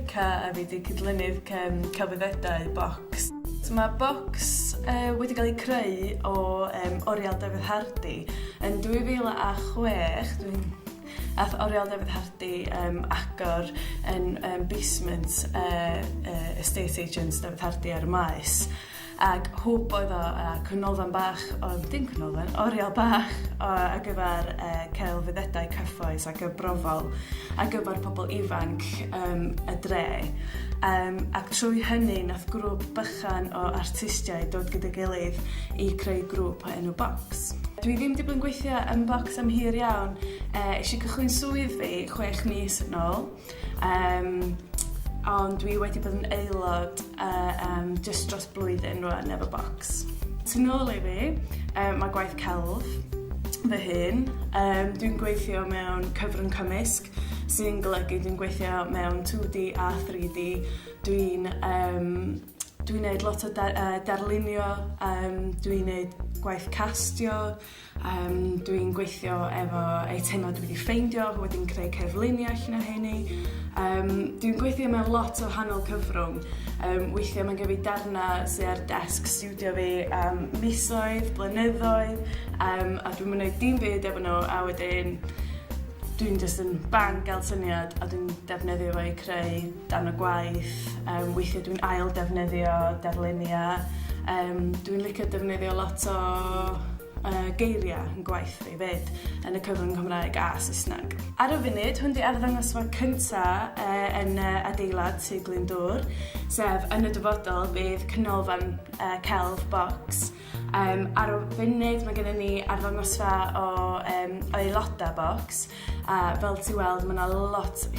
Yorke a fi wedi cydlynydd celfyddydau Bocs. So mae Bocs wedi cael ei creu o Aelodau yn 2006. Aeth Aelodau agor yn basement estate agents Hardy ar y maes. Ac hwb oedd o canolfan bach, oriel bach ar gyfer celfyddydau cyfoes ac y brofol ar gyfer pobl ifanc y dre. Ac trwy hynny nath grwp bychan o artistiaid dod gyda'i gilydd i creu grwp o enw Bocs. Dwi ddim wedi bod yn gweithio yn Bocs am hir iawn. Eisiau cychwyn swydd fi 6 mis yn ôl. Ond dwi wedi bod yn aelod just dros blwyddyn rwan efo Bocs. Sy'n ôl i fi, mae gwaith celf fy hun. Dwi'n gweithio mewn cyfrwng cymysg, sy'n golygu dwi'n gweithio mewn 2D a 3D. Dwi'n gwneud lot o darlunio, dwi'n gwneud gwaith castio, dwi'n gweithio efo eitemau dwi wedi ffeindio, wedyn creu cerfluniau allan o hynny. Dwi'n gweithio mewn lot o hanol cyfrwng. Weithiau mae'n gyda fi darna sydd ar desg studio fi am misoedd, blynyddoedd, a dwi'n gwneud dim byd efo nhw, a wedyn dwi'n just yn bang gael syniad a dwi'n defnyddio fo i creu dan y gwaith. Weithiau dwi'n ail defnyddio darluniau. Dwi'n licio defnyddio lot o geiriau yn gwaith fi fyd yn y cyfrwng Cymraeg a Saesneg. Ar y funud, hwn di arddangosfa cyntaf yn adeilad cydlynydd, sef yn y dyfodol bydd canolfan celf Bocs. Ar y funud mae gennym ni arddangosfa o Aelodau Bocs, a fel ti weld mae yna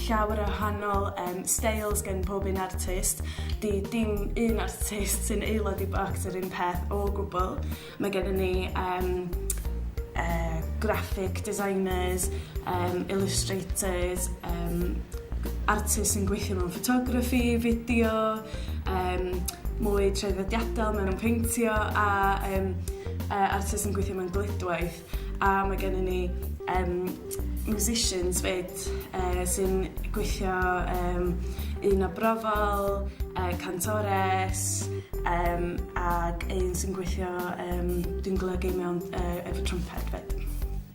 llawer o wahanol styles gen pob un artist. Dim un artist sy'n aelod i Bocs yr un peth o gwbl. Mae gennym ni graphic designers, illustrators, artists sy'n gweithio mewn photography, fideo, mwy traddodiadol mewn peintio a artists sy'n gweithio mewn gludwaith. A mae gennym ni musicians fyd sy'n gweithio un o brofol, cantores, ac un sy'n gweithio, dwi'n golygu mewn efo trumpet fyd.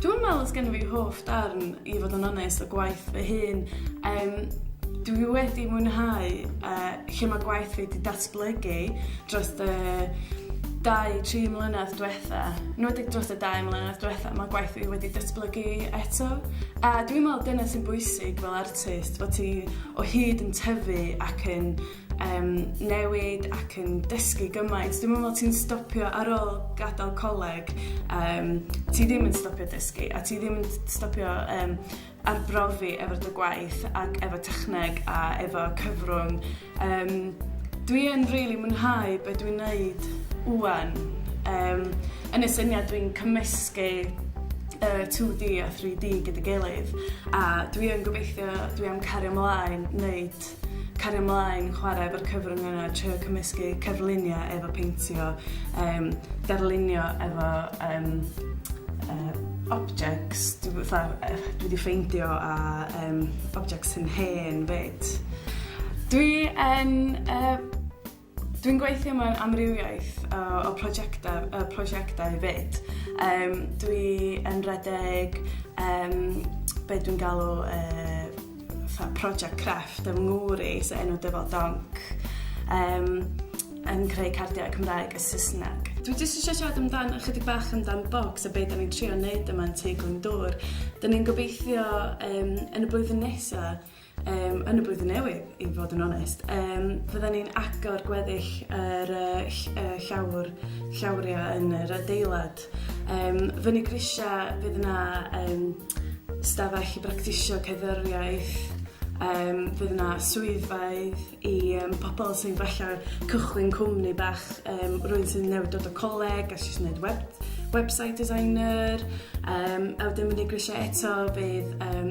Dwi'n meddwl os gen i fi hoff darn i fod yn onest o gwaith fy hun. Dwi wedi mwynhau lle mae gwaith fi wedi datblygu dros 2-3 mlynedd diwetha. Nwedig dros y 2 mlynedd diwetha, mae gwaith fi wedi datblygu eto. A dwi'n meddwl dyna sy'n bwysig fel artist, fod ti o hyd yn tyfu ac yn newid ac yn dysgu gymaint. Dwi'n meddwl ti'n stopio ar ôl gadael coleg, ti ddim yn stopio dysgu a ti ddim yn stopio arbrofi efo'r dy gwaith ac efo techneg a efo cyfrwng. Dwi yn rili mwynhau be dwi'n neud wwan. Yn y syniad dwi'n cymysgu 2D a 3D gyda gilydd, a dwi yn gobeithio dwi am cario ymlaen chwarae efo'r cyfrwng yna, trio cymysgu cerfluniau efo peintio, darlunio efo objects dwi wedi ffeindio a objects yn hen fyd. Dwi'n gweithio mewn amrywiaeth o prosiectau fyd. Dwi yn redeg be dwi'n galw project crefft ym Lowri, sy'n enw dyfod donc, yn creu cardiau Cymraeg a Saesneg. Dwi jyst eisiau siarad amdan ychydig bach amdan Bocs a beth da ni'n trio wneud yma'n Glyndŵr. Da ni'n gobeithio yn y blwyddyn nesaf, yn y blwyddyn newydd, i fod yn onest, fydda ni'n agor gweddill yr llawriau yn yr adeilad. Fyny grisia fydd yna stafell i bractisio cerddoriaeth, fydd yna swyddfeydd i pobl sy'n falle cychwyn cwmni bach, rwy'n sy'n newid dod o coleg a sy'n gwneud website designer. Wedyn mynd i grisiau eto fydd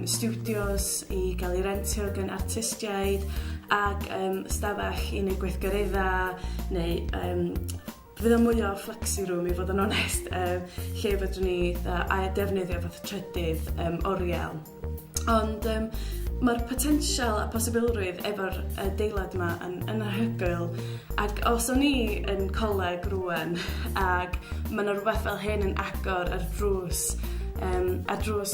studios i gael ei rentio gan artistiaid ac stafell i wneud gweithgareddau neu fydd yn mwy o flexi room i fod yn onest, lle fydden ni defnyddio fath trydydd oriel. Ond Mae'r potensial a posibilrwydd efo'r adeilad yma yn anhygoel, ac os o'n i yn coleg rwan ac mae yna rhywbeth fel hyn yn agor ar drws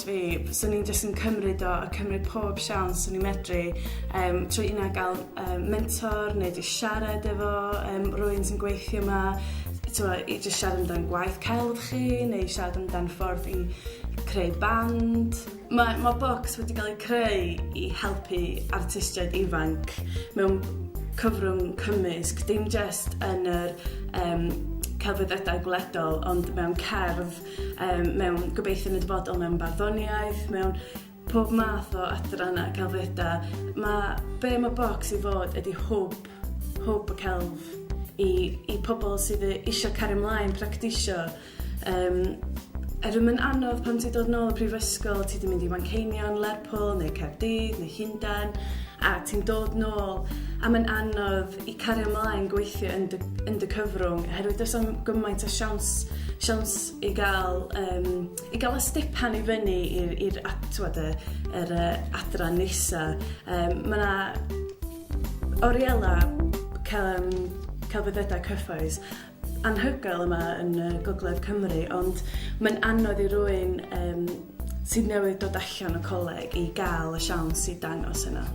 fi, so ni'n jyst yn cymryd o a cymryd pob siawns o'n i'n medru trwy unna gael mentor neu jyst siarad efo rhywun sy'n gweithio yma, i jyst siarad amdan gwaith celf chi neu siarad amdan ffordd i creu band. Mae Bocs wedi cael ei creu i helpu artistiaid ifanc mewn cyfrwng cymysg, dim jyst yn yr celfyddydau gwledol, ond mewn cerdd, mewn gobeithio yn y dyfodol, mewn barddoniaeth, mewn pob math o adran a celfyddydau. Be mae Bocs i fod ydy hwb y celf i pobl sydd eisiau cario ymlaen, practisio. Mae'n anodd pan ti'n dod nôl y prifysgol, ti ddim mynd i Manceinion, Lerpwl, neu Caerdydd, neu Llundain, a ti'n dod nôl, a mae'n anodd i cario ymlaen gweithio yn dy cyfrwng, oherwydd does am gymaint o siawns i gael y stipan i fyny i'r adran nesa. Mae yna oriela celfyddydau cyfoes anhygoel yma yn Gogledd Cymru, ond mae'n anodd i rywun sydd newydd dod allan o coleg i gael y siawns i dangos yna.